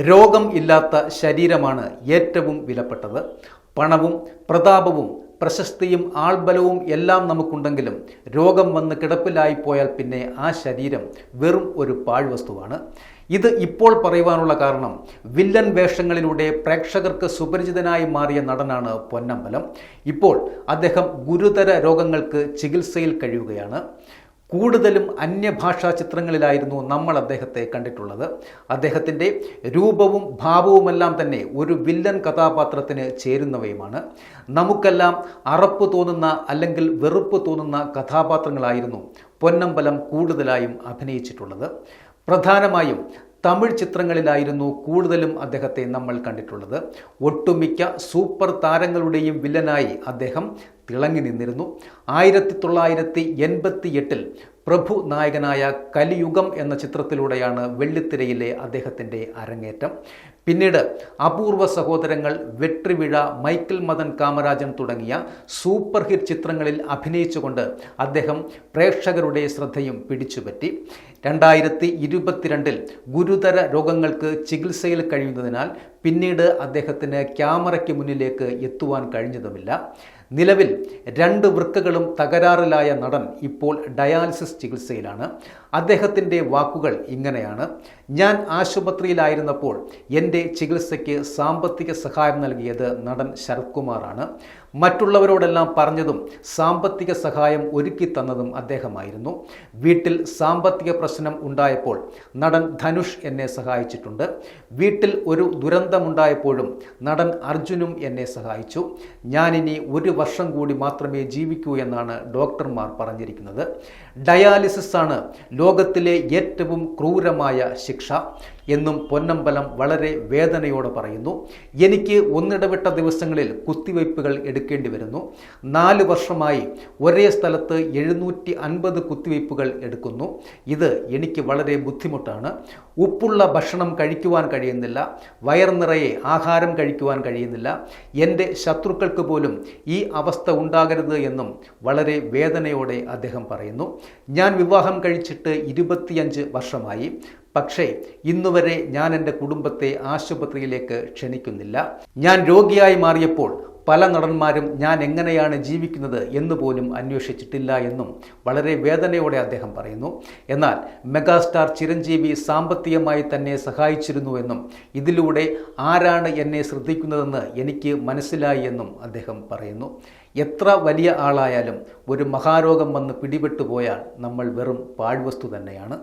രോഗം ഇല്ലാത്ത ശരീരമാണ് ഏറ്റവും വിലപ്പെട്ടത്. പണവും പ്രതാപവും പ്രശസ്തിയും ആൾബലവും എല്ലാം നമുക്കുണ്ടെങ്കിലും രോഗം വന്ന് കിടപ്പിലായി പോയാൽ പിന്നെ ആ ശരീരം വെറും ഒരു പാഴ്വസ്തുവാണ്. ഇത് ഇപ്പോൾ പറയുവാനുള്ള കാരണം വില്ലൻ വേഷങ്ങളിലൂടെ പ്രേക്ഷകർക്ക് സുപരിചിതനായി മാറിയ നടനാണ് പൊന്നമ്പലം. ഇപ്പോൾ അദ്ദേഹം ഗുരുതര രോഗങ്ങൾക്ക് ചികിത്സയിൽ കഴിയുകയാണ്. കൂടുതലും അന്യഭാഷാ ചിത്രങ്ങളിലായിരുന്നു നമ്മൾ അദ്ദേഹത്തെ കണ്ടിട്ടുള്ളത്. അദ്ദേഹത്തിൻ്റെ രൂപവും ഭാവവുമെല്ലാം തന്നെ ഒരു വില്ലൻ കഥാപാത്രത്തിന് ചേരുന്നവയുമാണ്. നമുക്കെല്ലാം അറപ്പ് തോന്നുന്ന അല്ലെങ്കിൽ വെറുപ്പ് തോന്നുന്ന കഥാപാത്രങ്ങളായിരുന്നു പൊന്നമ്പലം കൂടുതലായും അഭിനയിച്ചിട്ടുള്ളത്. പ്രധാനമായും തമിഴ് ചിത്രങ്ങളിലായിരുന്നു കൂടുതലും അദ്ദേഹത്തെ നമ്മൾ കണ്ടിട്ടുള്ളത്. ഒട്ടുമിക്ക സൂപ്പർ താരങ്ങളുടെയും വില്ലനായി അദ്ദേഹം തിളങ്ങി നിന്നിരുന്നു. 1988 പ്രഭു നായകനായ കലിയുഗം എന്ന ചിത്രത്തിലൂടെയാണ് വെള്ളിത്തിരയിലെ അദ്ദേഹത്തിൻ്റെ അരങ്ങേറ്റം. പിന്നീട് അപൂർവ സഹോദരങ്ങൾ, വെട്രിവിഴ, മൈക്കിൾ മദൻ കാമരാജൻ തുടങ്ങിയ സൂപ്പർ ഹിറ്റ് ചിത്രങ്ങളിൽ അഭിനയിച്ചുകൊണ്ട് അദ്ദേഹം പ്രേക്ഷകരുടെ ശ്രദ്ധയും പിടിച്ചുപറ്റി. 2022 ഗുരുതര രോഗങ്ങൾക്ക് ചികിത്സയിൽ കഴിയുന്നതിനാൽ പിന്നീട് അദ്ദേഹത്തിന് ക്യാമറയ്ക്ക് മുന്നിലേക്ക് എത്തുവാൻ കഴിഞ്ഞതുമില്ല. നിലവിൽ 2 വൃക്കകളും തകരാറിലായ നടൻ ഇപ്പോൾ ഡയാലിസിസ് ചികിത്സയിലാണ്. അദ്ദേഹത്തിൻ്റെ വാക്കുകൾ ഇങ്ങനെയാണ്: ഞാൻ ആശുപത്രിയിലായിരുന്നപ്പോൾ എൻ്റെ ചികിത്സയ്ക്ക് സാമ്പത്തിക സഹായം നൽകിയത് നടൻ ശരത് കുമാറാണ്. മറ്റുള്ളവരോടെല്ലാം പറഞ്ഞതും സാമ്പത്തിക സഹായം ഒരുക്കി തന്നതും അദ്ദേഹമായിരുന്നു. വീട്ടിൽ സാമ്പത്തിക പ്രശ്നം ഉണ്ടായപ്പോൾ നടൻ ധനുഷ് എന്നെ സഹായിച്ചിട്ടുണ്ട്. വീട്ടിൽ ഒരു ദുരന്തമുണ്ടായപ്പോഴും നടൻ അർജുനും എന്നെ സഹായിച്ചു. ഞാനിനി 1 വർഷം കൂടി മാത്രമേ ജീവിക്കൂ എന്നാണ് ഡോക്ടർമാർ പറഞ്ഞിരിക്കുന്നത്. ഡയാലിസിസ് ആണ് ലോകത്തിലെ ഏറ്റവും ക്രൂരമായ ശിക്ഷ എന്നും പൊന്നമ്പലം വളരെ വേദനയോടെ പറയുന്നു. എനിക്ക് ഒന്നിടവിട്ട ദിവസങ്ങളിൽ കുത്തിവയ്പ്പുകൾ എടുക്കേണ്ടി വരുന്നു. 4 വർഷമായി ഒരേ സ്ഥലത്ത് 750 കുത്തിവയ്പ്പുകൾ എടുക്കുന്നു. ഇത് എനിക്ക് വളരെ ബുദ്ധിമുട്ടാണ്. ഉപ്പുള്ള ഭക്ഷണം കഴിക്കുവാൻ കഴിയുന്നില്ല. വയർ നിറയെ ആഹാരം കഴിക്കുവാൻ കഴിയുന്നില്ല. എൻ്റെ ശത്രുക്കൾക്ക് പോലും ഈ അവസ്ഥ ഉണ്ടാകരുത് എന്നും വളരെ വേദനയോടെ അദ്ദേഹം പറയുന്നു. ഞാൻ വിവാഹം കഴിച്ചിട്ട് 25 വർഷമായി. പക്ഷേ ഇന്നുവരെ ഞാൻ എൻ്റെ കുടുംബത്തെ ആശുപത്രിയിലേക്ക് ക്ഷണിക്കുന്നില്ല. ഞാൻ രോഗിയായി മാറിയപ്പോൾ പല നടന്മാരും ഞാൻ എങ്ങനെയാണ് ജീവിക്കുന്നത് എന്ന് പോലും അന്വേഷിച്ചിട്ടില്ല എന്നും വളരെ വേദനയോടെ അദ്ദേഹം പറയുന്നു. എന്നാൽ മെഗാസ്റ്റാർ ചിരഞ്ജീവി സാമ്പത്തികമായി തന്നെ സഹായിച്ചിരുന്നുവെന്നും ഇതിലൂടെ ആരാണ് എന്നെ ശ്രദ്ധിക്കുന്നതെന്ന് എനിക്ക് മനസ്സിലായി എന്നും അദ്ദേഹം പറയുന്നു. എത്ര വലിയ ആളായാലും ഒരു മഹാരോഗം വന്ന് പിടിപെട്ടു പോയാൽ നമ്മൾ വെറും പാഴ്വസ്തു തന്നെയാണ്.